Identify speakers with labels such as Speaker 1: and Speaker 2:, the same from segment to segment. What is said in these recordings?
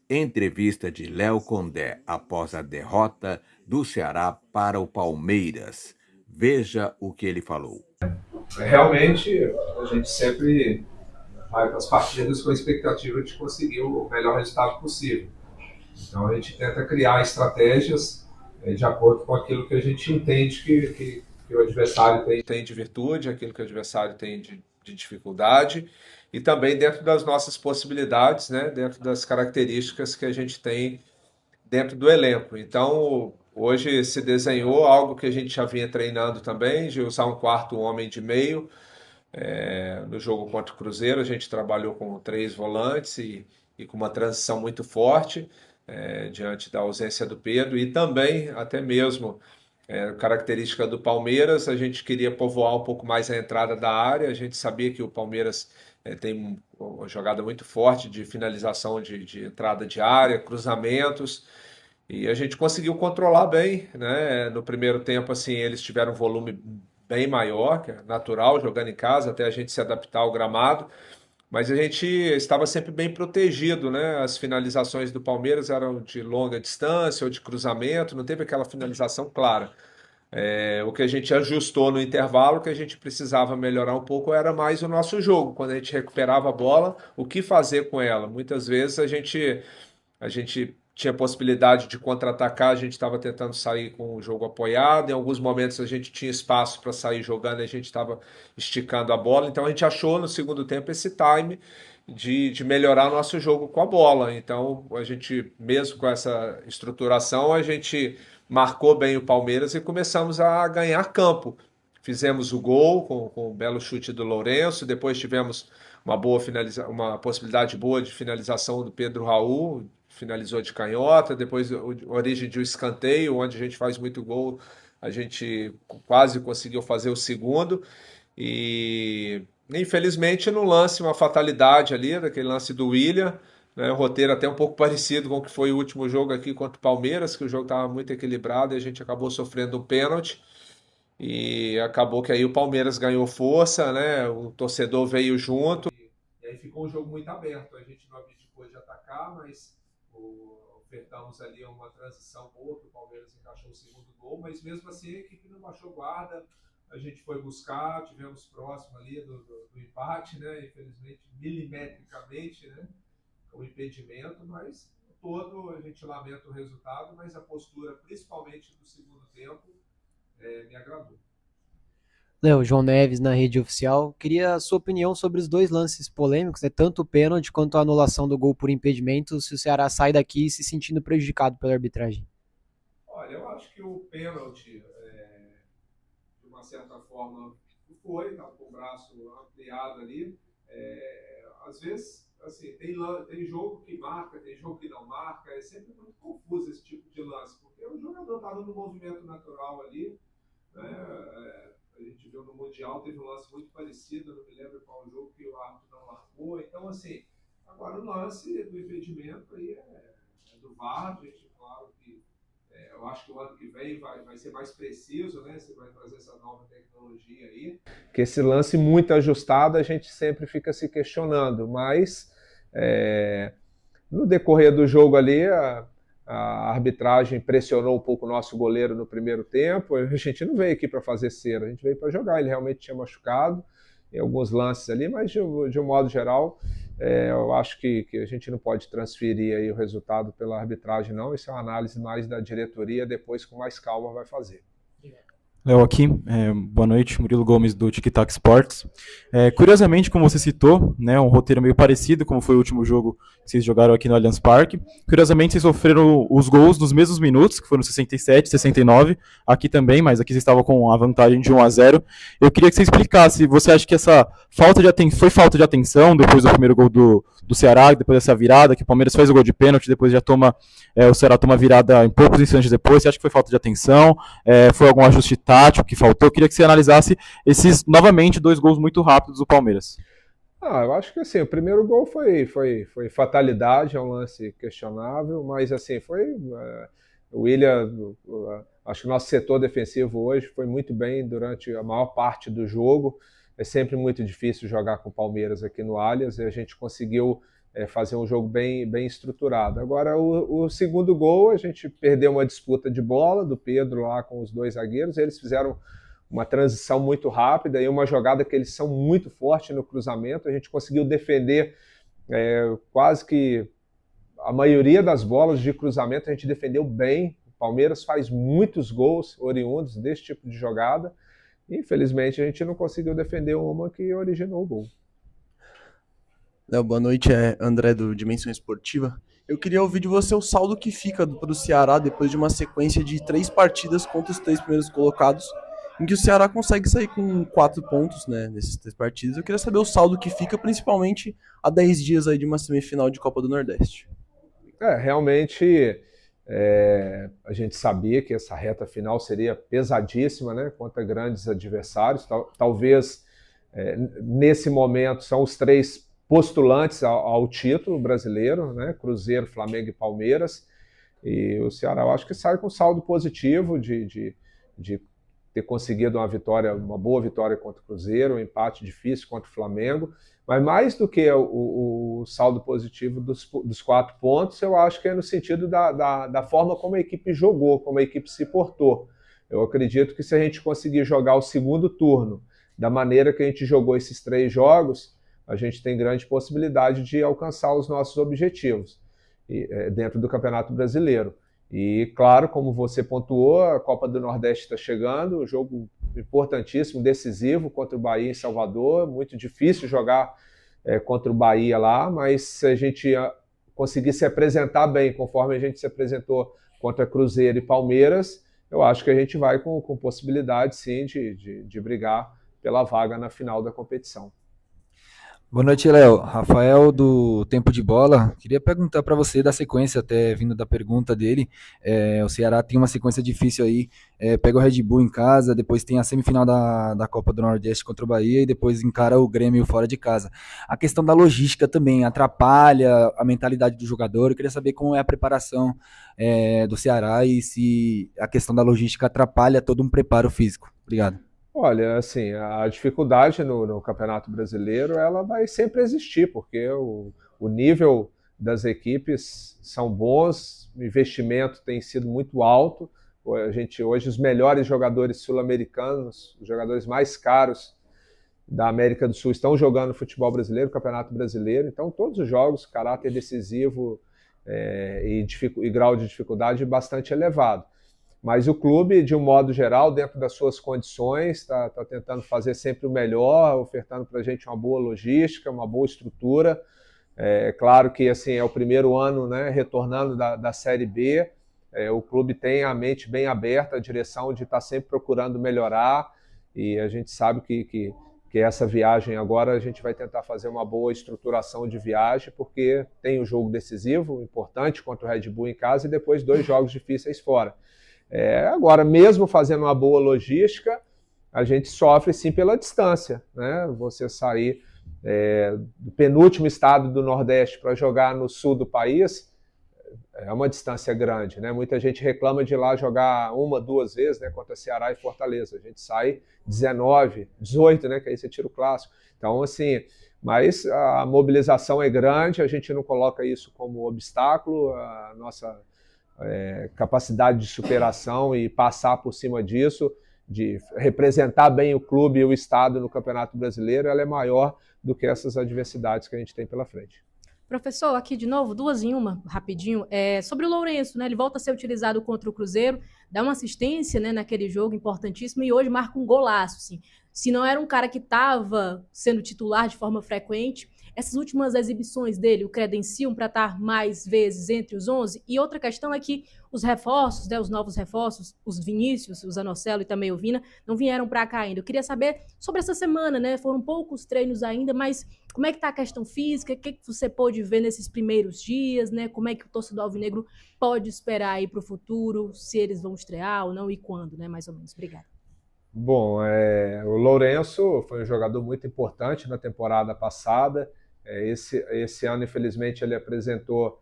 Speaker 1: Entrevista de Léo Condé após a derrota do Ceará para o Palmeiras. Veja o que ele falou.
Speaker 2: Realmente, a gente sempre vai para as partidas com a expectativa de conseguir o melhor resultado possível. Então a gente tenta criar estratégias de acordo com aquilo que a gente entende que o adversário tem de virtude, aquilo que o adversário tem de dificuldade, e também dentro das nossas possibilidades, né, dentro das características que a gente tem dentro do elenco. Então, hoje se desenhou algo que a gente já vinha treinando também, de usar um quarto homem de meio. No jogo contra o Cruzeiro, a gente trabalhou com três volantes e com uma transição muito forte, diante da ausência do Pedro, e também, até mesmo, característica do Palmeiras, a gente queria povoar um pouco mais a entrada da área. A gente sabia que o Palmeiras tem uma jogada muito forte de finalização de entrada de área, cruzamentos, e a gente conseguiu controlar bem, né? No primeiro tempo, assim, eles tiveram um volume bem maior, que é natural, jogando em casa, até a gente se adaptar ao gramado, mas a gente estava sempre bem protegido, né? As finalizações do Palmeiras eram de longa distância ou de cruzamento, não teve aquela finalização clara. O que a gente ajustou no intervalo, que a gente precisava melhorar um pouco, era mais o nosso jogo. Quando a gente recuperava a bola, o que fazer com ela? Muitas vezes a gente tinha possibilidade de contra-atacar, a gente estava tentando sair com o jogo apoiado. Em alguns momentos a gente tinha espaço para sair jogando, a gente estava esticando a bola. Então a gente achou no segundo tempo esse time de melhorar nosso jogo com a bola. Então a gente, mesmo com essa estruturação, a gente marcou bem o Palmeiras e começamos a ganhar campo. Fizemos o gol com um belo chute do Lourenço, depois tivemos uma possibilidade boa de finalização do Pedro Raul, finalizou de canhota, depois origem de um escanteio, onde a gente faz muito gol, a gente quase conseguiu fazer o segundo, e infelizmente no lance, uma fatalidade ali, daquele lance do William, né, o roteiro até um pouco parecido com o que foi o último jogo aqui contra o Palmeiras, que o jogo estava muito equilibrado e a gente acabou sofrendo um pênalti, e acabou que aí o Palmeiras ganhou força, né? O torcedor veio junto. E aí ficou um jogo muito aberto. A gente não abdicou de atacar, mas ofertamos ali uma transição boa, que o Palmeiras encaixou o segundo gol, mas mesmo assim a equipe não baixou guarda. A gente foi buscar, tivemos próximo ali do empate, né? Infelizmente, milimetricamente, né? O impedimento, mas todo a gente lamenta o resultado, mas a postura, principalmente do segundo tempo, me agradou.
Speaker 3: Léo, João Neves na rede oficial. Queria a sua opinião sobre os dois lances polêmicos, né? Tanto o pênalti quanto a anulação do gol por impedimento, se o Ceará sai daqui se sentindo prejudicado pela arbitragem.
Speaker 2: Olha, eu acho que o pênalti, de uma certa forma, foi, tá, com o braço ampliado ali. Às vezes, assim, tem jogo que marca, tem jogo que não marca. É sempre muito confuso esse tipo de lance, porque o jogador estava no movimento natural ali, né? A gente viu no Mundial, teve um lance muito parecido, não me lembro qual jogo que o árbitro não marcou. Então, assim, agora o lance do impedimento aí é do VAR, gente, claro que eu acho que o ano que vem vai ser mais preciso, né? Você vai trazer essa nova tecnologia aí. Que esse lance muito ajustado a gente sempre fica se questionando, mas no decorrer do jogo ali, a arbitragem pressionou um pouco o nosso goleiro no primeiro tempo. A gente não veio aqui para fazer cera, a gente veio para jogar. Ele realmente tinha machucado em alguns lances ali, mas de um modo geral, eu acho que a gente não pode transferir aí o resultado pela arbitragem, não. Isso é uma análise mais da diretoria, depois com mais calma vai fazer.
Speaker 4: Léo aqui, boa noite, Murilo Gomes do TikTok Sports. Curiosamente, como você citou, né, um roteiro meio parecido, como foi o último jogo que vocês jogaram aqui no Allianz Parque. Curiosamente, vocês sofreram os gols nos mesmos minutos, que foram 67, 69, aqui também, mas aqui vocês estavam com a vantagem de 1-0. Eu queria que você explicasse, você acha que essa foi falta de atenção depois do primeiro gol do Ceará, depois dessa virada, que o Palmeiras faz o gol de pênalti, depois já o Ceará toma virada em poucos instantes depois. Você acha que foi falta de atenção? Foi algum ajuste tático que faltou? Eu queria que você analisasse esses, novamente, dois gols muito rápidos do Palmeiras.
Speaker 2: Eu acho que assim, o primeiro gol foi fatalidade, é um lance questionável, mas assim, o William, acho que o nosso setor defensivo hoje foi muito bem durante a maior parte do jogo. É sempre muito difícil jogar com o Palmeiras aqui no Allianz, e a gente conseguiu fazer um jogo bem estruturado. Agora, o segundo gol, a gente perdeu uma disputa de bola do Pedro lá com os dois zagueiros, eles fizeram uma transição muito rápida e uma jogada que eles são muito fortes no cruzamento, a gente conseguiu defender quase que a maioria das bolas de cruzamento, a gente defendeu bem. O Palmeiras faz muitos gols oriundos desse tipo de jogada, e infelizmente a gente não conseguiu defender uma que originou o gol.
Speaker 5: Léo, boa noite, é André do Dimensão Esportiva. Eu queria ouvir de você o saldo que fica para o Ceará depois de uma sequência de 3 partidas contra os 3 primeiros colocados, em que o Ceará consegue sair com 4 pontos, né, nesses 3 partidas. Eu queria saber o saldo que fica, principalmente a 10 dias aí de uma semifinal de Copa do Nordeste.
Speaker 2: Realmente a gente sabia que essa reta final seria pesadíssima, né, contra grandes adversários. Talvez nesse momento são os 3 postulantes ao título brasileiro, né? Cruzeiro, Flamengo e Palmeiras. E o Ceará, eu acho que sai com saldo positivo de ter conseguido uma boa vitória contra o Cruzeiro, um empate difícil contra o Flamengo. Mas mais do que o saldo positivo dos 4 pontos, eu acho que é no sentido da forma como a equipe jogou, como a equipe se portou. Eu acredito que se a gente conseguir jogar o segundo turno da maneira que a gente jogou esses 3 jogos, a gente tem grande possibilidade de alcançar os nossos objetivos dentro do Campeonato Brasileiro. E, claro, como você pontuou, a Copa do Nordeste está chegando, um jogo importantíssimo, decisivo contra o Bahia em Salvador. Muito difícil jogar contra o Bahia lá, mas se a gente conseguir se apresentar bem, conforme a gente se apresentou contra Cruzeiro e Palmeiras, eu acho que a gente vai com possibilidade, sim, de brigar pela vaga na final da competição.
Speaker 6: Boa noite, Léo. Rafael do Tempo de Bola. Queria perguntar para você da sequência, até vindo da pergunta dele. O Ceará tem uma sequência difícil aí. Pega o Red Bull em casa, depois tem a semifinal da Copa do Nordeste contra o Bahia e depois encara o Grêmio fora de casa. A questão da logística também atrapalha a mentalidade do jogador. Eu queria saber como é a preparação do Ceará e se a questão da logística atrapalha todo um preparo físico. Obrigado.
Speaker 2: Olha, assim, a dificuldade no Campeonato Brasileiro, ela vai sempre existir, porque o nível das equipes são bons, o investimento tem sido muito alto. Hoje, os melhores jogadores sul-americanos, os jogadores mais caros da América do Sul estão jogando futebol brasileiro, Campeonato Brasileiro. Então, todos os jogos, caráter decisivo e grau de dificuldade bastante elevado. Mas o clube, de um modo geral, dentro das suas condições, está tentando fazer sempre o melhor, ofertando para a gente uma boa logística, uma boa estrutura. Claro que assim, é o primeiro ano, né, retornando da Série B. O clube tem a mente bem aberta, a direção de estar sempre procurando melhorar. E a gente sabe que essa viagem agora a gente vai tentar fazer uma boa estruturação de viagem, porque tem o jogo decisivo, importante, contra o Red Bull em casa e depois 2 jogos difíceis fora. Agora, mesmo fazendo uma boa logística, a gente sofre sim pela distância, né? Você sair do penúltimo estado do Nordeste para jogar no sul do país é uma distância grande, né? Muita gente reclama de ir lá jogar 1, 2 vezes, né, contra Ceará e Fortaleza. A gente sai 19, 18, né, que aí você tira o clássico. Então, assim, mas a mobilização é grande, a gente não coloca isso como obstáculo, a nossa capacidade de superação e passar por cima disso, de representar bem o clube e o estado no Campeonato Brasileiro, ela é maior do que essas adversidades que a gente tem pela frente.
Speaker 7: Professor, aqui de novo, 2 em 1, rapidinho. Sobre o Lourenço, né? Ele volta a ser utilizado contra o Cruzeiro, dá uma assistência, né, naquele jogo importantíssimo e hoje marca um golaço. Assim. Se não era um cara que estava sendo titular de forma frequente, essas últimas exibições dele o credenciam para estar mais vezes entre os 11? E outra questão é que os reforços, né, os novos reforços, os Vinícius, o Zanocelo e também o Vina, não vieram para cá ainda. Eu queria saber sobre essa semana, né? Foram poucos treinos ainda, mas como é que está a questão física? O que você pôde ver nesses primeiros dias, né? Como é que o torcedor alvinegro pode esperar aí para o futuro, se eles vão estrear ou não e quando, né? Mais ou menos. Obrigada.
Speaker 2: Bom, o Lourenço foi um jogador muito importante na temporada passada. Esse ano, infelizmente, ele apresentou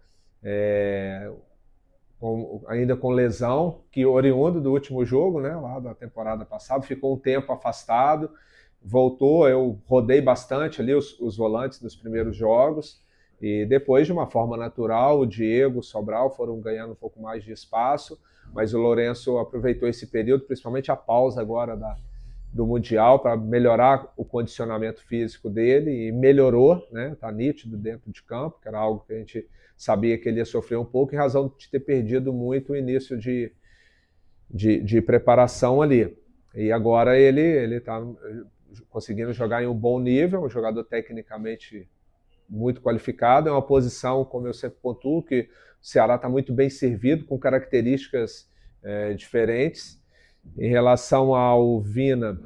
Speaker 2: ainda com lesão, que oriundo do último jogo, né, lá da temporada passada, ficou um tempo afastado, voltou, eu rodei bastante ali os volantes dos primeiros jogos, E depois, de uma forma natural, o Diego, o Sobral foram ganhando um pouco mais de espaço, mas o Lourenço aproveitou esse período, principalmente a pausa agora do Mundial, para melhorar o condicionamento físico dele, e melhorou, né? Tá nítido dentro de campo, que era algo que a gente sabia que ele ia sofrer um pouco, em razão de ter perdido muito o início de preparação ali. E agora ele está conseguindo jogar em um bom nível, um jogador tecnicamente muito qualificado, é uma posição, como eu sempre pontuo, que o Ceará está muito bem servido, com características diferentes. Em relação ao Vina,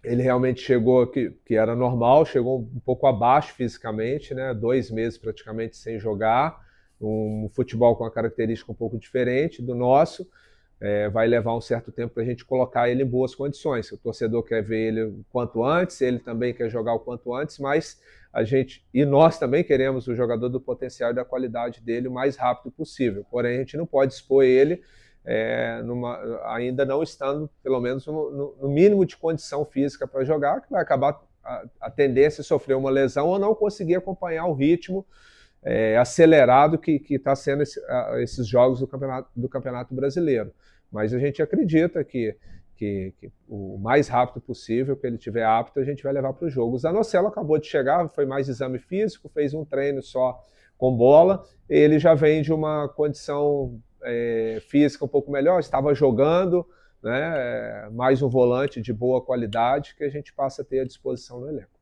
Speaker 2: ele realmente chegou, que era normal, chegou um pouco abaixo fisicamente, né? 2 meses praticamente sem jogar, um futebol com uma característica um pouco diferente do nosso. Vai levar um certo tempo para a gente colocar ele em boas condições. O torcedor quer ver ele o quanto antes, ele também quer jogar o quanto antes, mas e nós também queremos o jogador do potencial e da qualidade dele o mais rápido possível. Porém, a gente não pode expor ele ainda não estando, pelo menos, no mínimo de condição física para jogar, que vai acabar a tendência a sofrer uma lesão ou não conseguir acompanhar o ritmo acelerado que está sendo esses jogos do Campeonato Brasileiro. Mas a gente acredita que o mais rápido possível, que ele estiver apto, a gente vai levar para os jogos. O Zanocelo acabou de chegar, foi mais exame físico, fez um treino só com bola, ele já vem de uma condição física um pouco melhor, estava jogando, né, mais um volante de boa qualidade que a gente passa a ter à disposição no elenco.